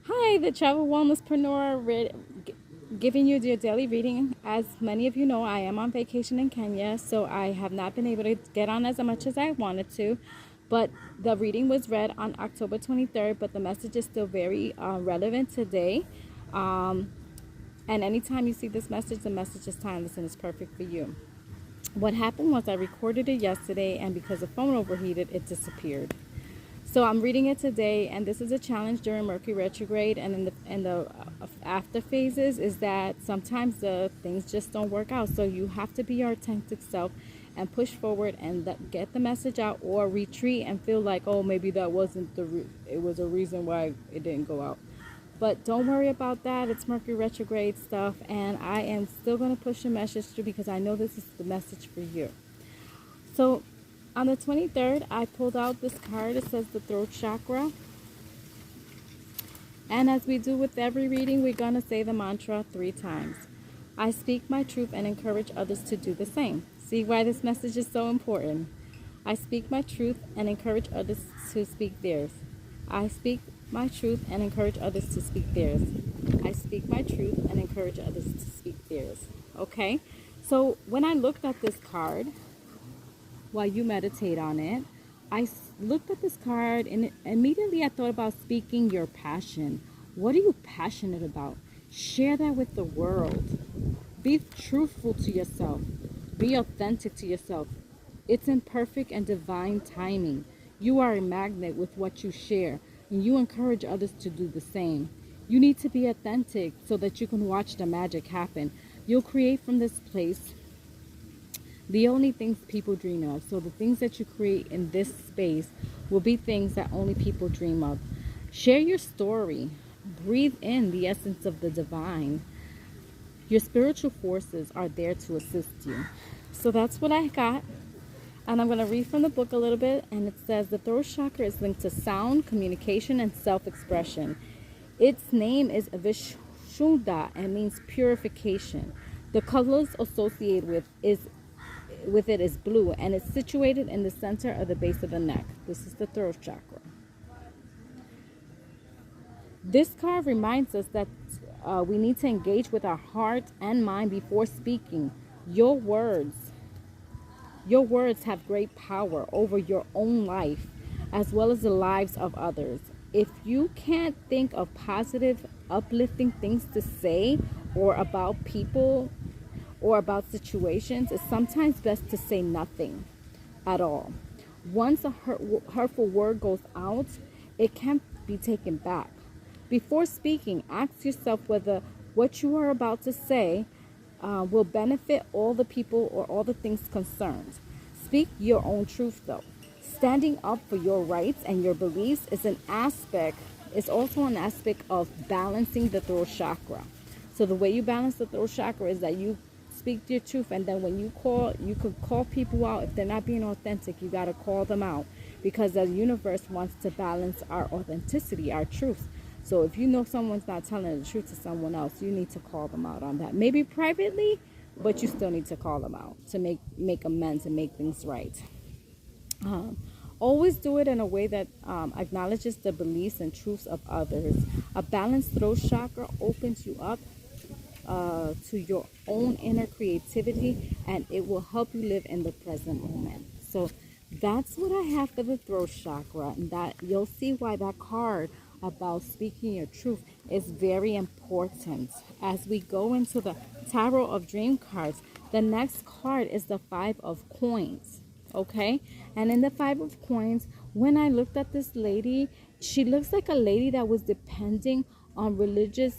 Hi, the Travel Wellnesspreneur giving you your daily reading. As many of you know, I am on vacation in Kenya, so I have not been able to get on as much as I wanted to. But the reading was read on October 23rd, but the message is still very relevant today. And anytime you see this message, the message is timeless and it's perfect for you. What happened was I recorded it yesterday, and because the phone overheated, it disappeared. So I'm reading it today, and this is a challenge during Mercury retrograde and in the after phases is that sometimes the things just don't work out. So you have to be your authentic self and push forward and get the message out, or retreat and feel like, oh, maybe that wasn't it was a reason why it didn't go out. But don't worry about that. It's Mercury retrograde stuff, and I am still going to push a message through because I know this is the message for you. So on the 23rd, I pulled out this card. It says the throat chakra. And as we do with every reading, we're going to say the mantra 3 times. I speak my truth and encourage others to do the same. See why this message is so important. I speak my truth and encourage others to speak theirs. I speak my truth and encourage others to speak theirs. I speak my truth and encourage others to speak theirs. Okay? So when I looked at this card, while you meditate on it, I looked at this card and immediately I thought about speaking your passion. What are you passionate about? Share that with the world. Be truthful to yourself. Be authentic to yourself. It's in perfect and divine timing. You are a magnet with what you share, and you encourage others to do the same. You need to be authentic so that you can watch the magic happen. You'll create from this place the only things people dream of. So the things that you create in this space will be things that only people dream of. Share your story. Breathe in the essence of the divine. Your spiritual forces are there to assist you. So that's what I got. And I'm going to read from the book a little bit. And it says the throat chakra is linked to sound, communication, and self-expression. Its name is Vishuddha and means purification. The colors associated with it is blue, and it's situated in the center of the base of the neck. This is the throat chakra. This card reminds us that we need to engage with our heart and mind before speaking. Your words have great power over your own life as well as the lives of others. If you can't think of positive, uplifting things to say or about people or about situations, it's sometimes best to say nothing at all. Once a hurtful word goes out, it can't be taken back. Before speaking, ask yourself whether what you are about to say will benefit all the people or all the things concerned. Speak your own truth though. Standing up for your rights and your beliefs is also an aspect of balancing the throat chakra. So the way you balance the throat chakra is that you speak your truth, and then when you could call people out. If they're not being authentic, you got to call them out, because the universe wants to balance our authenticity, our truth. So if you know someone's not telling the truth to someone else, you need to call them out on that. Maybe privately, but you still need to call them out to make amends and make things right. Always do it in a way that acknowledges the beliefs and truths of others. A balanced throat chakra opens you up to your own inner creativity, and it will help you live in the present moment. So that's what I have for the throat chakra, and that you'll see why that card about speaking your truth is very important. As we go into the tarot of dream cards, the next card is the 5 of coins. Okay, and in the 5 of coins, when I looked at this lady, she looks like a lady that was depending on religious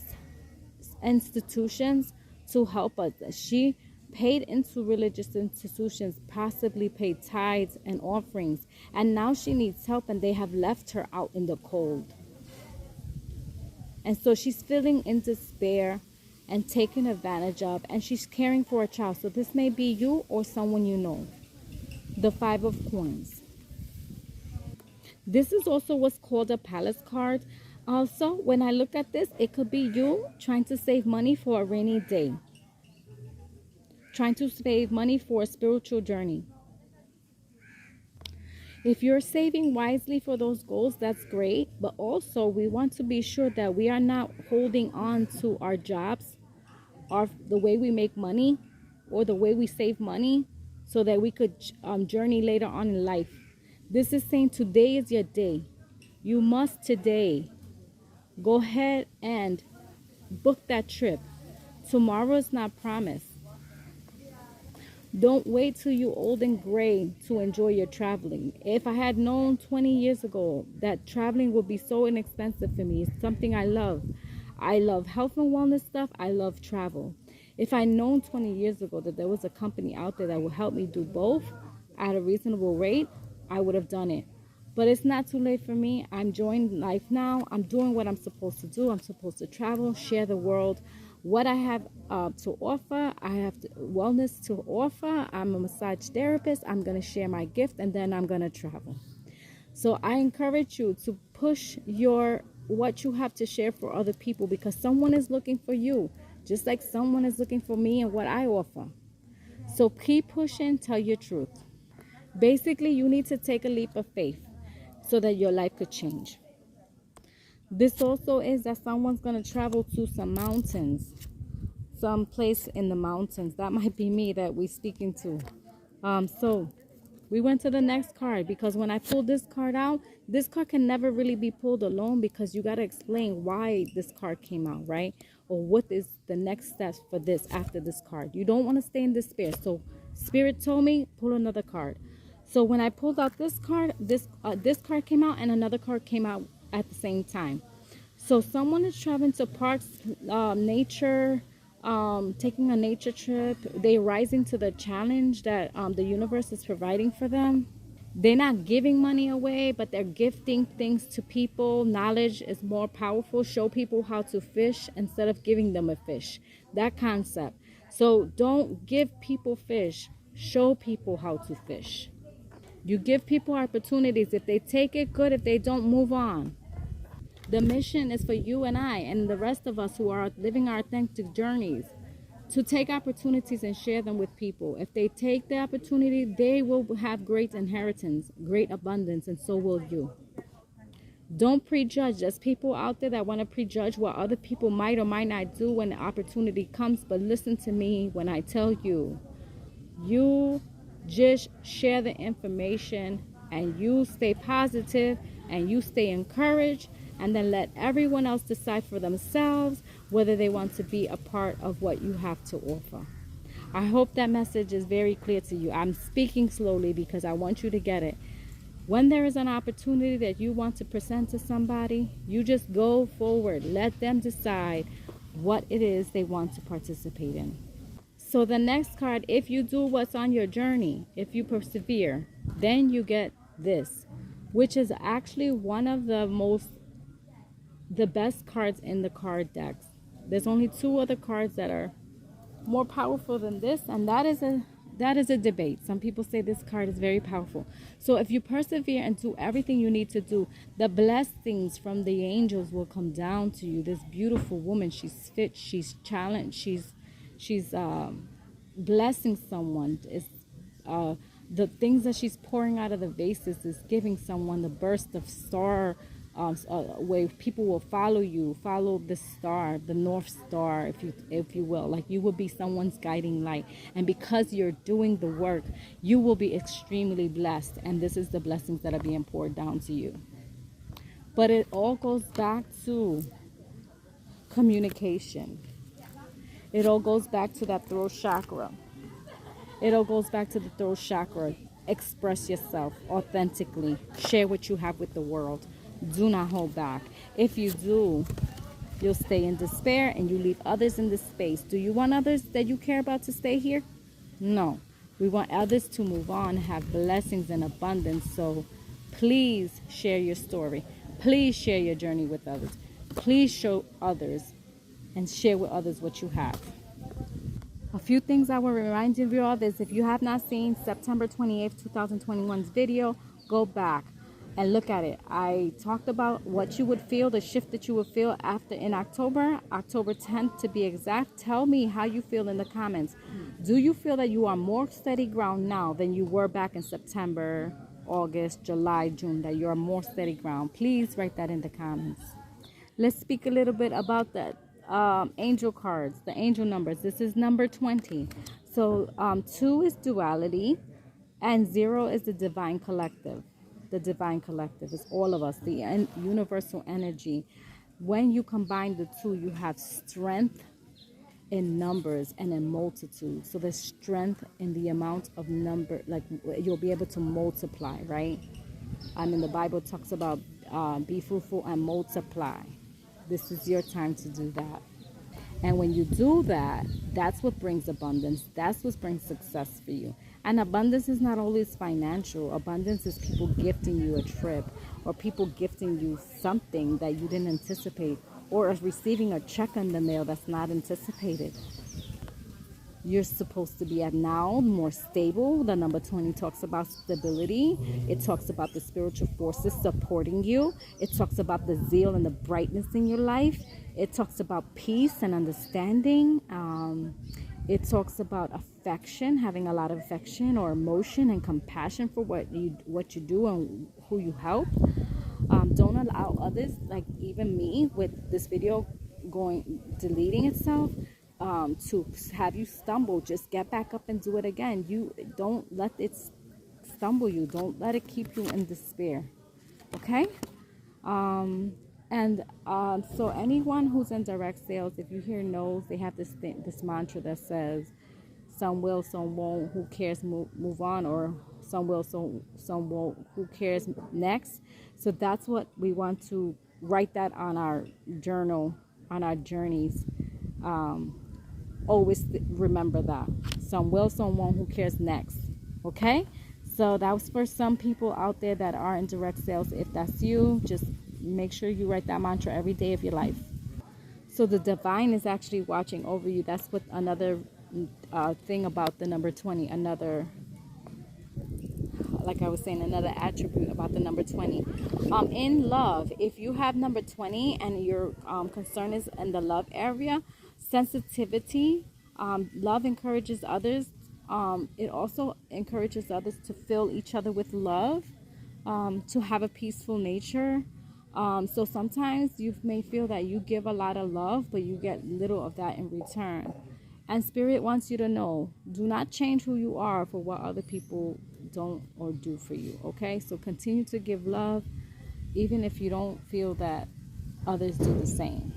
institutions to help us. She paid into religious institutions, possibly paid tithes and offerings, and now she needs help, and they have left her out in the cold. And so she's feeling in despair and taken advantage of, and she's caring for a child. So this may be you or someone you know. The 5 of coins. This is also what's called a palace card. Also, when I look at this, it could be you trying to save money for a rainy day, trying to save money for a spiritual journey. If you're saving wisely for those goals, that's great. But also, we want to be sure that we are not holding on to our jobs, the way we make money, or the way we save money, so that we could journey later on in life. This is saying today is your day. You must today go ahead and book that trip. Tomorrow is not promised. Don't wait till you're old and gray to enjoy your traveling. If I had known 20 years ago that traveling would be so inexpensive for me, it's something I love. I love health and wellness stuff. I love travel. If I'd known 20 years ago that there was a company out there that would help me do both at a reasonable rate, I would have done it. But it's not too late for me. I'm enjoying life now. I'm doing what I'm supposed to do. I'm supposed to travel, share the world. What I have to offer, I have wellness to offer. I'm a massage therapist. I'm going to share my gift, and then I'm going to travel. So I encourage you to push what you have to share for other people, because someone is looking for you, just like someone is looking for me and what I offer. So keep pushing, tell your truth. Basically, you need to take a leap of faith so that your life could change. This also is that someone's going to travel to some mountains, some place in the mountains. That might be me that we're speaking to. So we went to the next card, because when I pulled this card out, this card can never really be pulled alone, because you got to explain why this card came out, right? Or what is the next steps for this after this card. You don't want to stay in despair. So Spirit told me, pull another card. So when I pulled out this card, this card came out, and another card came out at the same time. So someone is traveling to parks, nature, taking a nature trip. They're rising to the challenge that the universe is providing for them. They're not giving money away, but they're gifting things to people. Knowledge is more powerful. Show people how to fish instead of giving them a fish. That concept. So don't give people fish. Show people how to fish. You give people opportunities. If they take it, good. If they don't, move on. The mission is for you and I and the rest of us who are living our authentic journeys to take opportunities and share them with people. If they take the opportunity, they will have great inheritance, great abundance, and so will you. Don't prejudge. There's people out there that want to prejudge what other people might or might not do when the opportunity comes. But listen to me when I tell you, you just share the information, and you stay positive, and you stay encouraged, and then let everyone else decide for themselves whether they want to be a part of what you have to offer. I hope that message is very clear to you. I'm speaking slowly because I want you to get it. When there is an opportunity that you want to present to somebody, you just go forward. Let them decide what it is they want to participate in. So the next card, if you do what's on your journey, if you persevere, then you get this, which is actually one of the best cards in the card decks. There's only two other cards that are more powerful than this, and that is a debate. Some people say this card is very powerful. So if you persevere and do everything you need to do, the blessings from the angels will come down to you. This beautiful woman, she's fit, she's challenged, she's blessing someone. It's the things that she's pouring out of the vases is giving someone the burst of star, where people will follow the star, the North Star, if you will. Like, you will be someone's guiding light, and because you're doing the work, you will be extremely blessed, and this is the blessings that are being poured down to you. But it all goes back to communication. It all goes back to that throat chakra. It all goes back to the throat chakra. Express yourself authentically. Share what you have with the world. Do not hold back. If you do, you'll stay in despair and you leave others in this space. Do you want others that you care about to stay here? No. We want others to move on, have blessings and abundance. So please share your story. Please share your journey with others. Please show others and share with others what you have. A few things I will remind you of is, if you have not seen September 28th, 2021's video, go back and look at it. I talked about what you would feel, the shift that you would feel after in October 10th to be exact. Tell me how you feel in the comments. Do you feel that you are more steady ground now than you were back in September August, July, June, that you're more steady ground. Please write that in the comments. Let's speak a little bit about the angel cards, the angel numbers. This is number 20. So 2 is duality, and 0 is the divine collective. The divine collective is all of us, the universal energy. When you combine the two, you have strength in numbers and in multitude. So there's strength in the amount of number, like you'll be able to multiply, right? I mean, the Bible talks about be fruitful and multiply. This is your time to do that. And when you do that, that's what brings abundance. That's what brings success for you. And abundance is not always financial. Abundance is people gifting you a trip, or people gifting you something that you didn't anticipate, or receiving a check in the mail that's not anticipated. You're supposed to be at now more stable. The number 20 talks about stability. It talks about the spiritual forces supporting you. It talks about the zeal and the brightness in your life. It talks about peace and understanding. It talks about affection, having a lot of affection or emotion and compassion for what you do and who you help. Don't allow others, like even me with this video deleting itself, to have you stumble. Just get back up and do it again. You don't let it stumble you. Don't let it keep you in despair. Okay? So anyone who's in direct sales, if you hear no's, they have this mantra that says, some will, some won't, who cares, move on, or some will, some won't, who cares, next. So that's what we want to write that on our journal, on our journeys. Always remember that. Some will, some won't, who cares, next. Okay? So that was for some people out there that are in direct sales. If that's you, just make sure you write that mantra every day of your life. So the divine is actually watching over you. That's what another thing about the number 20. Another, like I was saying, another attribute about the number 20. In love, if you have number 20 and your concern is in the love area, sensitivity, love encourages others. It also encourages others to fill each other with love, to have a peaceful nature. So sometimes you may feel that you give a lot of love, but you get little of that in return. And Spirit wants you to know, do not change who you are for what other people don't or do for you, okay? So continue to give love, even if you don't feel that others do the same.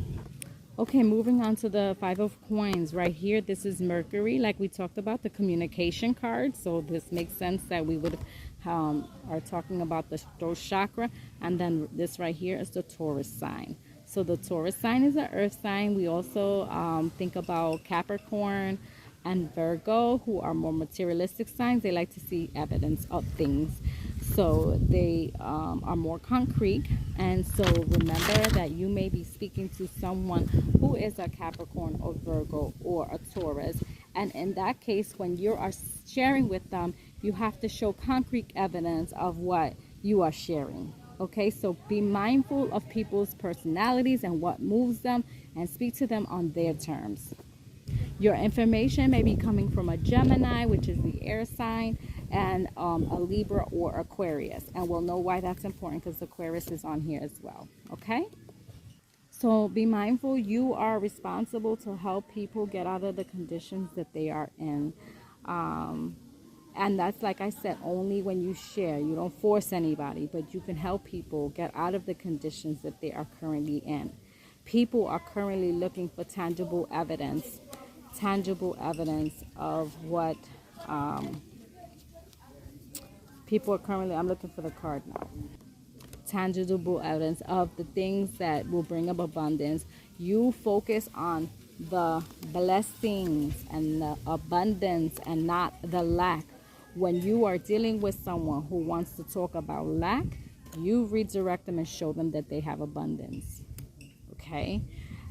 Okay, moving on to the Five of Coins right here. This is Mercury, like we talked about, the communication card. So this makes sense that we would are talking about the throat chakra. And then this right here is the Taurus sign. So the Taurus sign is an earth sign. We also think about Capricorn and Virgo, who are more materialistic signs. They like to see evidence of things. So they are more concrete. And so remember that you may be speaking to someone who is a Capricorn or Virgo or a Taurus. And in that case, when you are sharing with them, you have to show concrete evidence of what you are sharing. Okay, so be mindful of people's personalities and what moves them, and speak to them on their terms. Your information may be coming from a Gemini, which is the air sign, and a Libra or Aquarius. And we'll know why that's important because Aquarius is on here as well. Okay? So be mindful. You are responsible to help people get out of the conditions that they are in. And that's, like I said, only when you share. You don't force anybody, but you can help people get out of the conditions that they are currently in. People are currently looking for tangible evidence of what people are currently, I'm looking for the card now. Tangible evidence of the things that will bring up abundance. You focus on the blessings and the abundance and not the lack. When you are dealing with someone who wants to talk about lack, you redirect them and show them that they have abundance. Okay?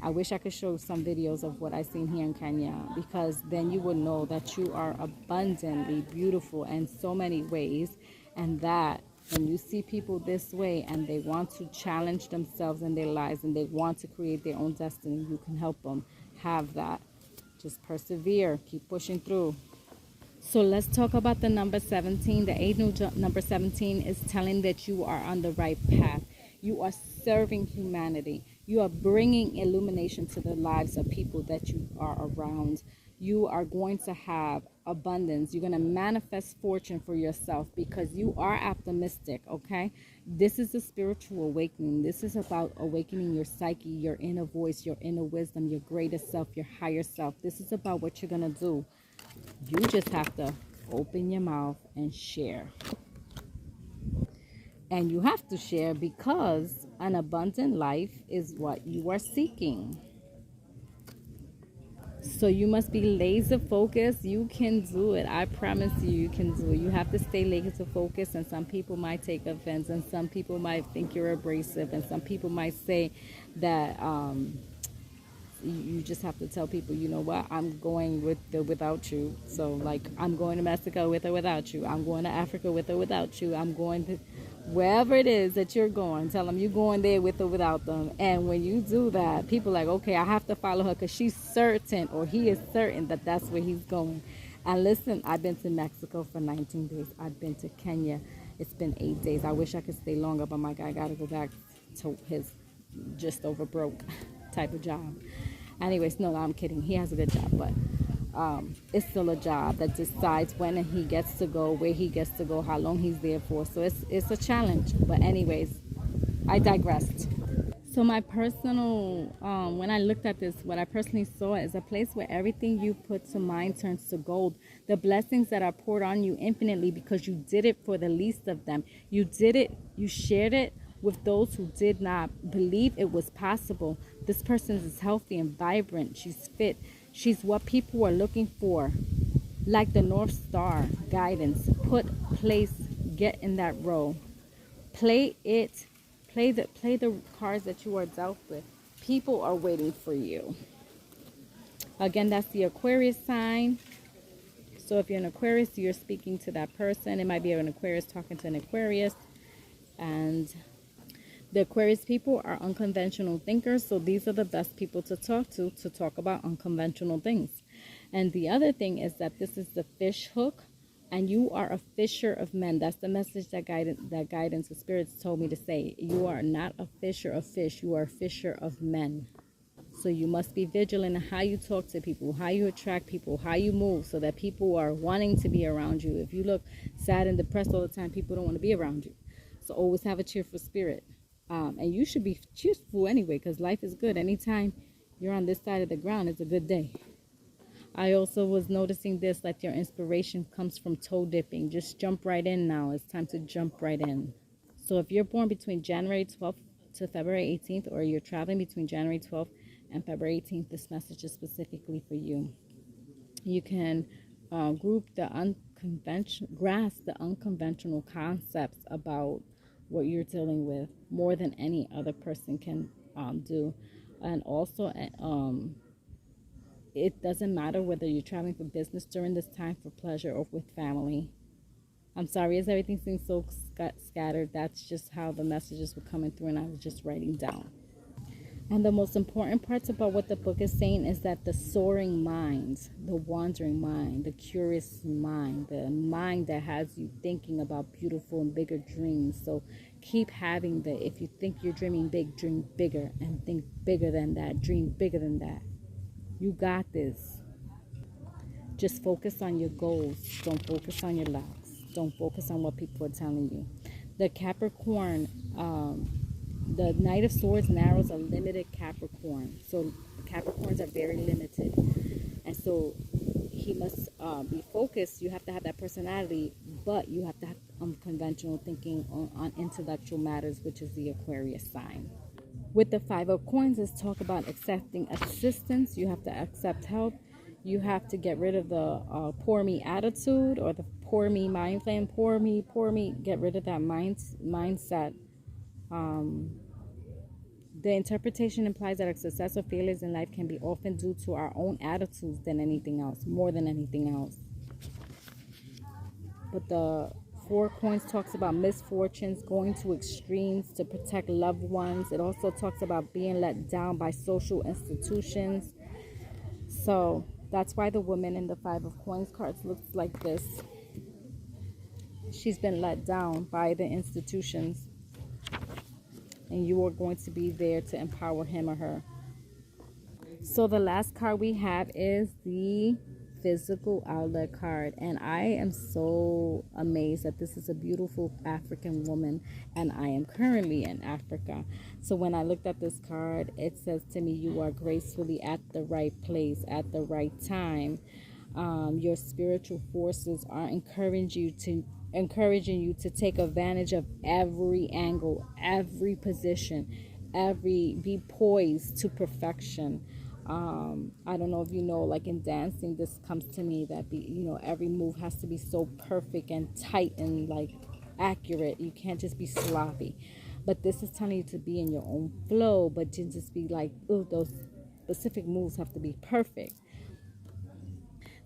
I wish I could show some videos of what I've seen here in Kenya, because then you would know that you are abundantly beautiful in so many ways, and that when you see people this way and they want to challenge themselves in their lives and they want to create their own destiny, you can help them have that. Just persevere, keep pushing through. So let's talk about the number 17. The angel number 17 is telling that you are on the right path. You are serving humanity. You are bringing illumination to the lives of people that you are around. You are going to have abundance. You're going to manifest fortune for yourself because you are optimistic, okay? This is a spiritual awakening. This is about awakening your psyche, your inner voice, your inner wisdom, your greatest self, your higher self. This is about what you're going to do. You just have to open your mouth and share. And you have to share because an abundant life is what you are seeking. So you must be laser focused. You can do it. I promise you, you can do it. You have to stay laser focused, and some people might take offense, and some people might think you're abrasive, and some people might say that you just have to tell people, you know what, I'm going with or without you. So like, I'm going to Mexico with or without you. I'm going to Africa with or without you. I'm going to wherever it is that you're going. Tell them you're going there with or without them. And when you do that, people are like, okay, I have to follow her because she's certain, or he is certain that that's where he's going. And listen, I've been to Mexico for 19 days. I've been to Kenya. It's been 8 days. I wish I could stay longer, but my guy got to go back to his just over broke type of job. Anyways, no, I'm kidding. He has a good job, but it's still a job that decides when he gets to go, where he gets to go, how long he's there for. So it's a challenge. But anyways, I digressed. So my personal, when I looked at this, what I personally saw is a place where everything you put to mind turns to gold. The blessings that are poured on you infinitely because you did it for the least of them. You did it, you shared it with those who did not believe it was possible. This person is healthy and vibrant. She's fit. She's what people are looking for. Like the North Star guidance. Put, place, get in that role. Play it. Play the cards that you are dealt with. People are waiting for you. Again, that's the Aquarius sign. So if you're an Aquarius, you're speaking to that person. It might be an Aquarius talking to an Aquarius. And the Aquarius people are unconventional thinkers, so these are the best people to talk about unconventional things. And the other thing is that this is the fish hook, and you are a fisher of men. That's the message that guidance, the spirits told me to say. You are not a fisher of fish, you are a fisher of men. So you must be vigilant in how you talk to people, how you attract people, how you move, so that people are wanting to be around you. If you look sad and depressed all the time, people don't want to be around you. So always have a cheerful spirit. And you should be cheerful anyway, because life is good. Anytime you're on this side of the ground, it's a good day. I also was noticing this, that your inspiration comes from toe dipping. Just jump right in now. It's time to jump right in. So if you're born between January 12th to February 18th, or you're traveling between January 12th and February 18th, this message is specifically for you. You can grasp the unconventional concepts about what you're dealing with more than any other person can do. And also, it doesn't matter whether you're traveling for business during this time, for pleasure, or with family. I'm sorry, as everything seems so scattered. That's just how the messages were coming through, and I was just writing down. And the most important parts about what the book is saying is that the soaring mind, the wandering mind, the curious mind, the mind that has you thinking about beautiful and bigger dreams. So keep having if you think you're dreaming big, dream bigger, and think bigger than that, dream bigger than that. You got this. Just focus on your goals. Don't focus on your lacks. Don't focus on what people are telling you. The Capricorn, the Knight of Swords narrows a limited Capricorn. So Capricorns are very limited. And so he must be focused. You have to have that personality, but you have to have unconventional thinking on intellectual matters, which is the Aquarius sign. With the Five of Coins, let's talk about accepting assistance. You have to accept help. You have to get rid of the poor me attitude, or the poor me mind frame. Poor me. Get rid of that mindset. The interpretation implies that our success or failures in life can be often due to our own attitudes than anything else, more than anything else. But the Four Coins talks about misfortunes, going to extremes to protect loved ones. It also talks about being let down by social institutions. So That's why the woman in the Five of Coins cards looks like this. She's been let down by the institutions, and you are going to be there to empower him or her. So the last card we have is the physical outlet card, and I am so amazed that this is a beautiful African woman, and I am currently in Africa. So when I looked at this card, it says to me, you are gracefully at the right place at the right time. Your spiritual forces are encouraging you to take advantage of every angle, every position, be poised to perfection. I don't know if you know, like in dancing, this comes to me that every move has to be so perfect and tight and like accurate. You can't just be sloppy. But this is telling you to be in your own flow, but to just be like, oh, those specific moves have to be perfect.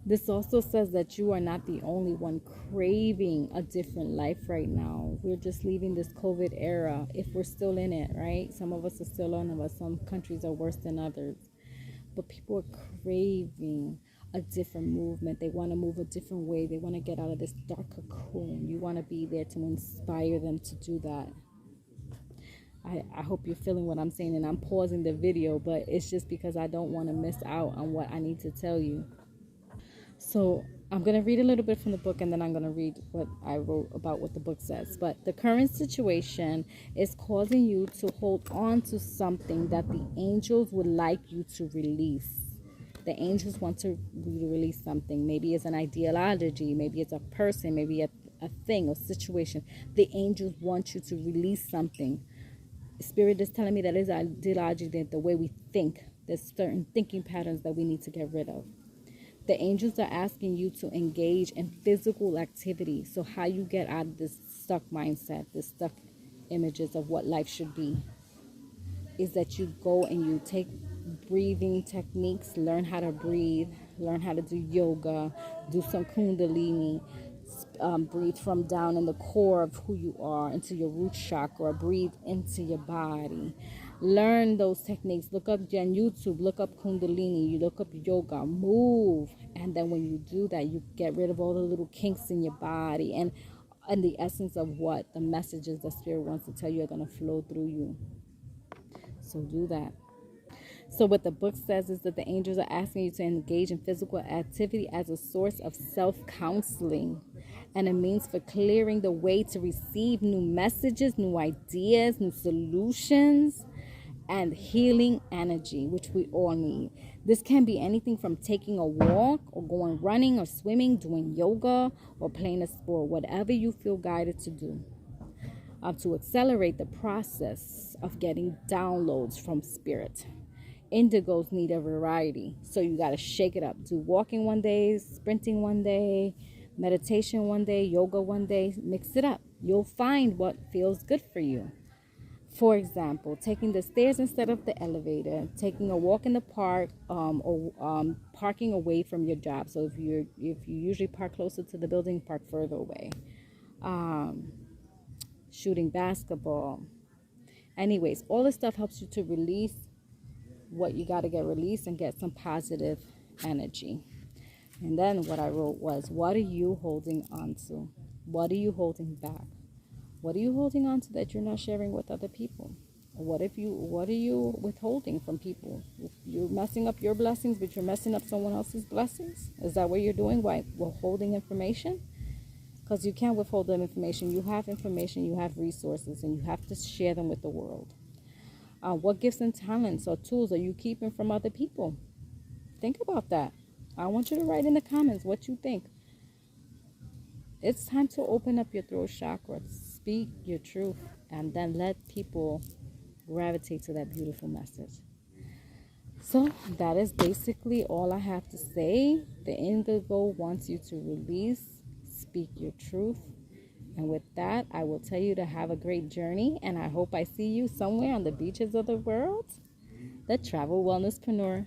This also says that you are not the only one craving a different life right now. We're just leaving this COVID era, if we're still in it, right? Some of us are still on it, some countries are worse than others. But people are craving a different movement. They want to move a different way. They want to get out of this dark cocoon. You want to be there to inspire them to do that. I hope you're feeling what I'm saying, and I'm pausing the video, but it's just because I don't want to miss out on what I need to tell you. So I'm going to read a little bit from the book, and then I'm going to read what I wrote about what the book says. But the current situation is causing you to hold on to something that the angels would like you to release. The angels want you to release something. Maybe it's an ideology, maybe it's a person, maybe a thing or situation. The angels want you to release something. Spirit is telling me that it's ideology, that the way we think, there's certain thinking patterns that we need to get rid of. The angels are asking you to engage in physical activity. So how you get out of this stuck mindset, this stuck images of what life should be, is that you go and you take breathing techniques, learn how to breathe, learn how to do yoga, do some kundalini, breathe from down in the core of who you are into your root chakra, breathe into your body. Learn those techniques. Look up on YouTube, look up kundalini, you look up yoga, move. And then when you do that, you get rid of all the little kinks in your body. And the essence of what the messages that Spirit wants to tell you are going to flow through you. So do that. So what the book says is that the angels are asking you to engage in physical activity as a source of self-counseling and a means for clearing the way to receive new messages, new ideas, new solutions, and healing energy, which we all need. This can be anything from taking a walk or going running or swimming, doing yoga or playing a sport, whatever you feel guided to do. To accelerate the process of getting downloads from Spirit. Indigos need a variety, so you got to shake it up. Do walking one day, sprinting one day, meditation one day, yoga one day. Mix it up. You'll find what feels good for you. For example, taking the stairs instead of the elevator, taking a walk in the park, or parking away from your job. So if you usually park closer to the building, park further away. Shooting basketball. Anyways, all this stuff helps you to release what you got to get released and get some positive energy. And then what I wrote was, what are you holding on to? What are you holding back? What are you holding on to that you're not sharing with other people? What are you withholding from people? You're messing up your blessings, but you're messing up someone else's blessings? Is that what you're doing by withholding information? Because you can't withhold that information. You have information, you have resources, and you have to share them with the world. What gifts and talents or tools are you keeping from other people? Think about that. I want you to write in the comments what you think. It's time to open up your throat chakra, speak your truth, and then let people gravitate to that beautiful message. So that is basically all I have to say. The Indigo wants you to release, speak your truth. And with that, I will tell you to have a great journey, and I hope I see you somewhere on the beaches of the world. The Travel Wellnesspreneur.